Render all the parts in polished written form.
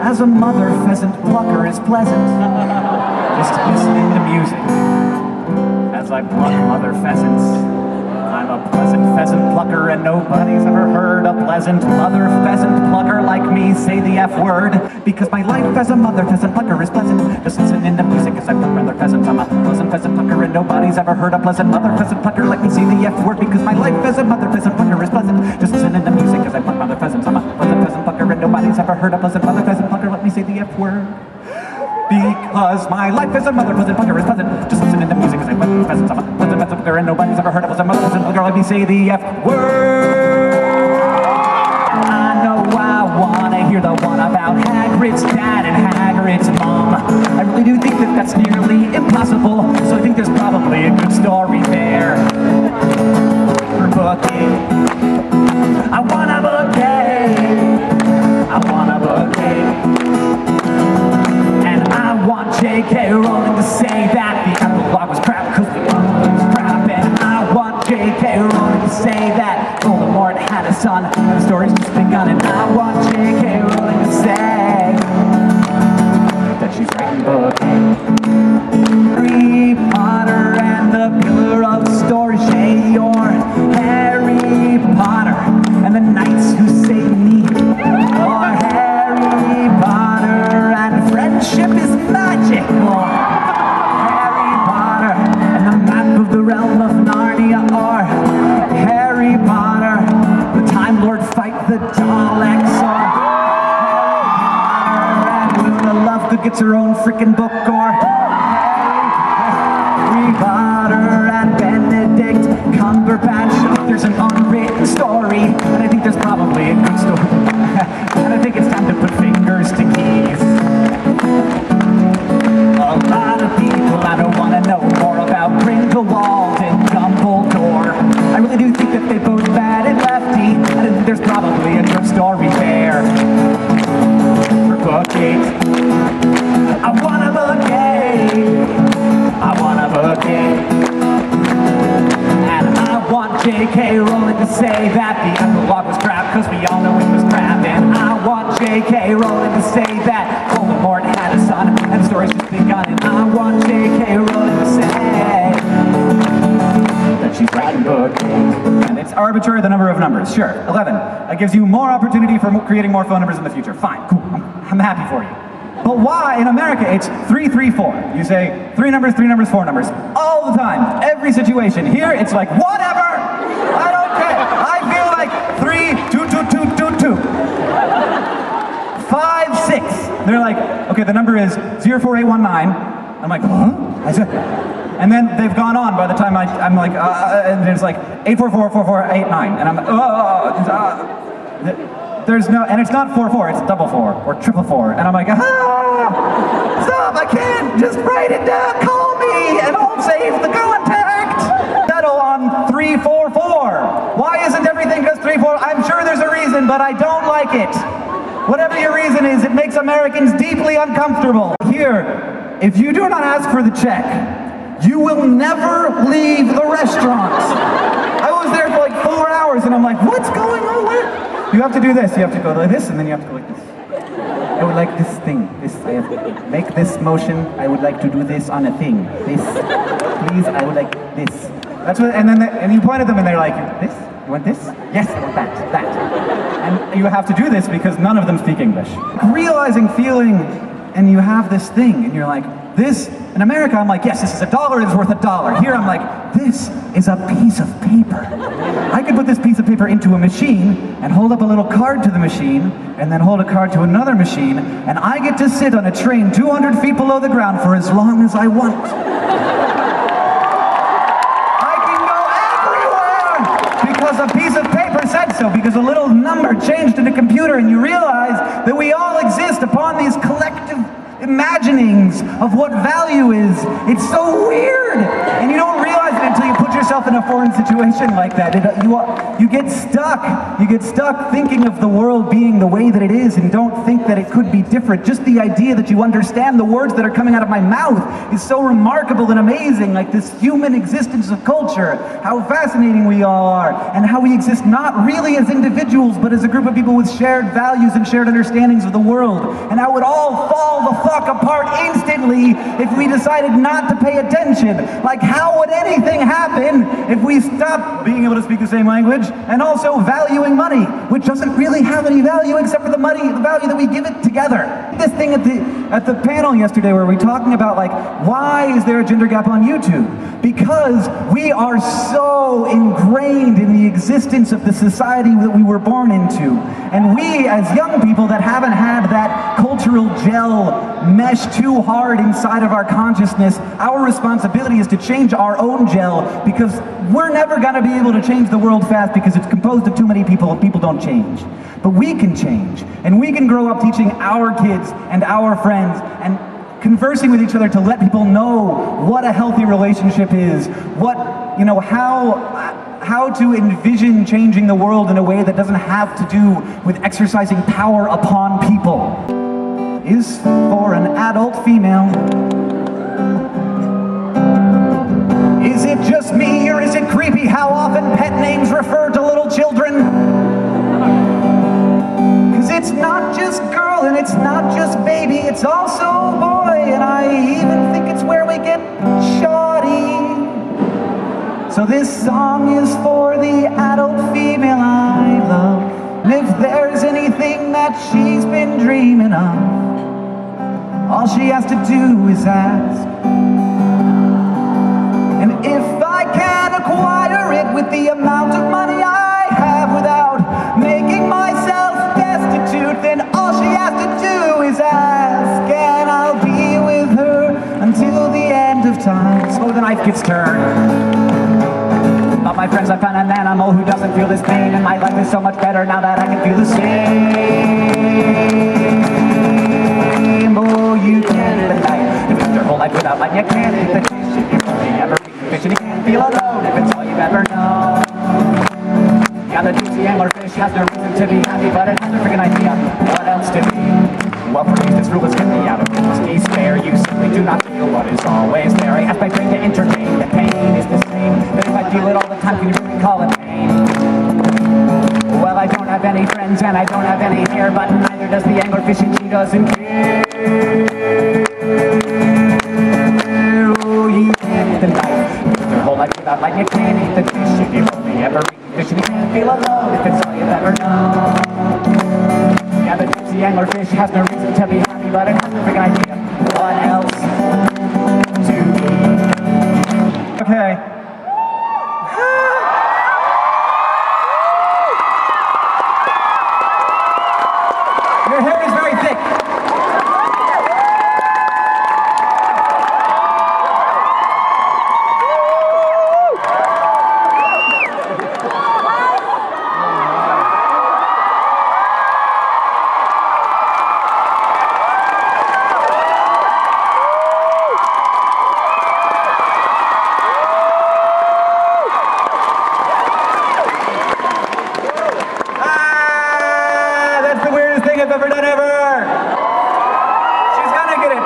as a mother pheasant plucker is pleasant. Just listening to music as I pluck mother pheasants. I'm a pleasant pheasant plucker, and nobody's ever heard a pleasant mother pheasant plucker like me say the F word. Because my life as a mother pheasant plucker is pleasant. Just listening to music as I pluck mother pheasants. I'm a pleasant pheasant plucker, and nobody's ever heard a pleasant mother pheasant plucker like me say the F word. Because my life as a mother pheasant plucker is pleasant. Just listening to music as I pluck mother pheasants. I'm a pleasant pheasant plucker, and nobody's ever heard a pleasant mother pheasant plucker like me say the F word. Because my life as a mother pheasant plucker is pleasant. Just listening to music as I pluck pheasants. I'm a pleasant pheasant plucker, and nobody's ever heard a pleasant mother pheasant plucker like me say the F word. I know I wanna hear the one about Hagrid's dad and Hagrid's mom. I really do think that that's nearly impossible, so I think there's probably a good story there for booking. I want a bouquet. I want a bouquet. I want J.K. Rowling to say that the epilogue was crap because the epilogue was crap. And I want J.K. Rowling to say that Voldemort had a son and the story's just begun. And I want J.K. Rowling to say that she's writing books. Harry Potter and the Pillar of Stories, say you're Harry Potter and the Knights Who Saved Me. Or Harry Potter and friendship is magic. Or Harry Potter and the map of the realm of Narnia. Or Harry Potter, the Time Lord fight the Daleks. Or Harry Potter and Luna Lovegood gets her own freaking book. Or Harry Potter and Benedict Cumberbatch. There's an unwritten story, and I think there's probably a good story. And I think it's time to put fingers to keys. A lot of people I don't want to know more about Grindelwald and Dumbledore. I really do think that they both bad and lefty, and I think there's probably a good story there for book 8. I want a bouquet. I want a bouquet. And I want J.K. Rowling to say that the epilogue was crap, because we all know it was crap. And I want J.K. Rowling to say that Voldemort had a son and the story's just begun. And I want J.K. Rowling to say that she's writing books. And it's arbitrary, the number of numbers. Sure, 11. That gives you more opportunity for creating more phone numbers in the future. Fine, cool, I'm happy for you. But why, in America, it's 3, 3, 4. You say 3 numbers, 4 numbers, all the time, every situation. Here, it's like, whatever, I don't care. I feel like 3, 2, 2, 2, 2, 2. 5, 6. They're like, okay, the number is 04819. I'm like, huh? And then they've gone on by the time I'm like, and there's like 8444489, and I'm there's no, and it's not 44, it's 444 or 444, and I'm like, stop, I can't, just write it down, call me, and I'll save the contact. Settle on 344. Why isn't everything just 34? I'm sure there's a reason, but I don't like it. Whatever your reason is, it makes Americans deeply uncomfortable. Here, if you do not ask for the check, you will never leave the restaurant. I was there for like 4 hours, and I'm like, what's going on? You have to do this, you have to go like this, and then you have to go like this. I would like this thing, this, I have to make this motion, I would like to do this on a thing. This, please, I would like this. That's what, and then, and you point at them and they're like, this? You want this? Yes, I want that. And you have to do this because none of them speak English. Realizing, feeling, and you have this thing, and you're like, this, in America, I'm like, yes, this is $1, it's worth $1. Here, I'm like, this is a piece of paper. I could put this piece of paper into a machine and hold up a little card to the machine and then hold a card to another machine, and I get to sit on a train 200 feet below the ground for as long as I want. I can go everywhere because a piece of paper said so, because a little number changed in a computer, and you realize that we all exist upon these collective imaginings of what value is. It's so weird, and you don't realize it until you put your yourself in a foreign situation like that, you get stuck. You get stuck thinking of the world being the way that it is and don't think that it could be different. Just the idea that you understand the words that are coming out of my mouth is so remarkable and amazing, like this human existence of culture, how fascinating we all are, and how we exist not really as individuals, but as a group of people with shared values and shared understandings of the world, and how it all fall the fuck apart instantly if we decided not to pay attention. Like, how would anything happen if we stopped being able to speak the same language and also valuing money, which doesn't really have any value except for the value that we give it together? This thing at the panel yesterday where we were talking about, like, why is there a gender gap on YouTube? Because we are so ingrained in the existence of the society that we were born into. And we, as young people that haven't had that cultural gel mesh too hard inside of our consciousness, our responsibility is to change our own gel, because we're never going to be able to change the world fast because it's composed of too many people and people don't change. But we can change, and we can grow up teaching our kids and our friends and conversing with each other to let people know what a healthy relationship is, what, you know, how to envision changing the world in a way that doesn't have to do with exercising power upon people. Is for an adult female. Is it just me, or is it creepy how often pet names refer to little children? Cause it's not just girl and it's not just baby, it's also boy, and I even think it's where we get shawty. So this song is for the adult female I love. And if there's anything that she's been dreaming of, all she has to do is ask. And if I can acquire it with the amount of money I have without making myself destitute, then all she has to do is ask, and I'll be with her until the end of time. So the knife gets turned. But my friends, I found an animal who doesn't feel this pain, and my life is so much better now that I can feel the same. Oh, you can't eat the night. If you lived your whole life without light, you can't eat the fish. If you've only ever eaten fish, and you can't feel alone if it's all you've ever known. Yeah, the juicy anglerfish has no reason to be happy, but it has a freaking idea what else to be. Well, for me, this rule is get me out of despair. You simply do not feel what is always there. I ask my brain to entertain. The pain is the same, but if I feel it all the time, can you really call it pain? Well, I don't have any friends and I don't have any hair, but neither does the anglerfish, and she doesn't care. Oh, you can't eat the knife. You live your whole life without light. You can't eat the fish if you've only ever eaten fish, and you can't feel alone if it's all you've ever known. Yeah, the gypsy anglerfish has no reason to be happy, but it has no freaking idea what else to be. Okay. Your hair is very thick. I've ever done ever. She's gonna get it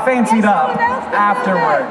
fancied up afterward.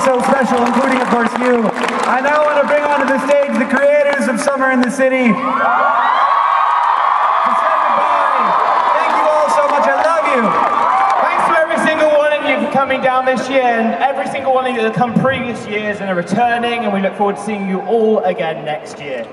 So special, including, of course, you. I now want to bring onto the stage the creators of Summer in the City. To say goodbye. Thank you all so much. I love you. Thanks to every single one of you for coming down this year, and every single one of you that have come previous years and are returning, and we look forward to seeing you all again next year.